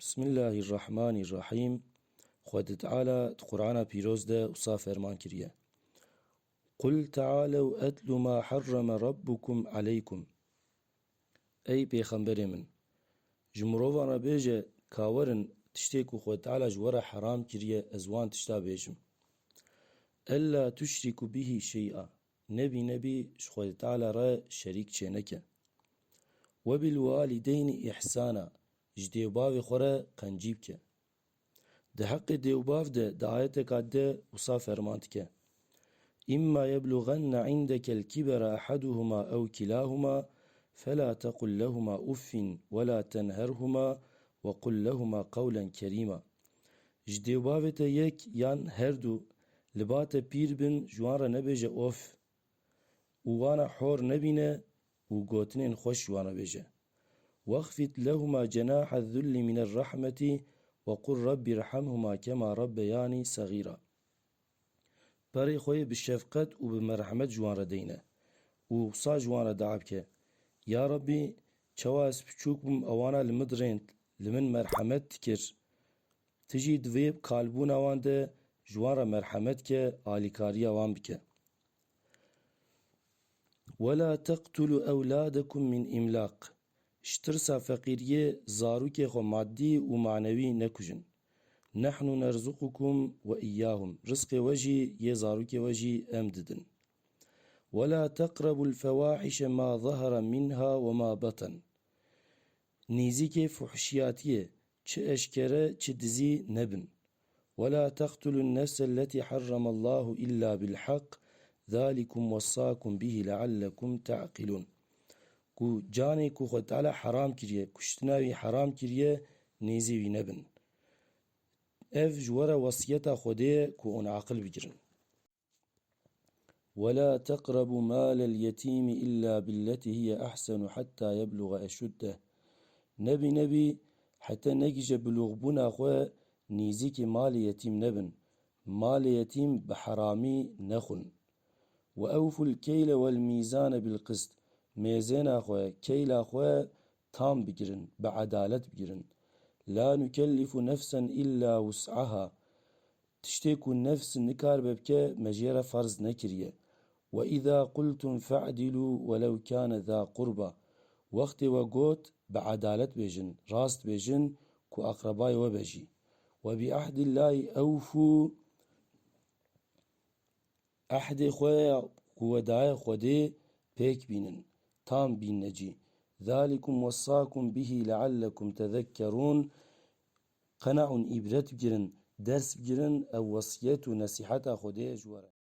بسم الله الرحمن الرحیم. خود تعالی قرآن پیروز ده وصا فرمان کریه. قل تعالوا أتل ما حرم ربكم عليكم. ای پیغمبر من جمرووانا بیجه کاورن تشتیکو خود تعالی جوار حرام کریه ازوان تشتا بیجم. الا تشركوا به شيئا. نبی خود تعالی را شریک چه نکه. وبالوالدين إحسانا. جديوباوي خورا قنجيب که. ده حق ديوباف ده آياتك ده وصا فرمانت که. إما يبلغن عندك الكبر أحدهما أو كلاهما فلا تقل لهما أف ولا تنهرهما وقل لهما قولا كريما. جديوباف ده يك يان هردو لبات بير بن جوان نبيجه أوف وانا حور نبينه وقوتنين خوش وانا بيجه. واخفض لهما جناح الذل من الرحمة وقل رب ارحمهما كما ربياني صغيرا. بري خوي بالشفقت وبمرحمت جوان ردينه وصا جوان دعب که يا ربي چواز بچوك بم اوانا لمدرين لمن مرحمت تكر تجي دويب قالبون اوان ده جوان مرحمت که آليكاري اوان بك. ولا تقتلوا أولادكم من إملاق. اشترسا فقيرية زاروكي خو مادي ومعنوي نكجن. نحن نرزقكم وإياهم. رزق وجي يزاروكي وجي أمددن. ولا تقربوا الفواحش ما ظهر منها وما بطن. نيزيكي فحشياتية چه اشكره چه دزي نبن. ولا تقتلوا النفس التي حرم الله إلا بالحق ذلكم وصاكم به لعلكم تعقلون. کو جانی کو خود تعالی حرام کریه کشتناوی حرام کریه نیزیوی نبن. اف جوار وصیتا خوده کو اون عقل بگیرن. ولا تقربوا مال اليتيم إلا بالتي هي أحسن حتى يبلغ أشده. نبي حتى نجي بلوغ بنا خو نيزيك مال يتيم نبن. مال يتيم بحرامي نخن. وأوفوا الكيل والميزان بالقسط. ميزان أخوة كيل أخوة تام بجرن بعدالة بجرن. لا نكلف نفسا إلا وسعها. تشتكو النفس نكار ببكى مجيرة فرض نكرية. وإذا قلتم فعدلوا ولو كان ذا قربى. وقت وقوت بعدالة بجن راست بجن كو أقرباي وبجي. وبعهد الله أوفوا. أحد خواه وداع خوده بيك بينن تام بين نجي. ذلكم وصاكم به لعلكم تذكرون. قناع إبرت بجرن درس بجرن أو وصية نصيحة خوده جواره.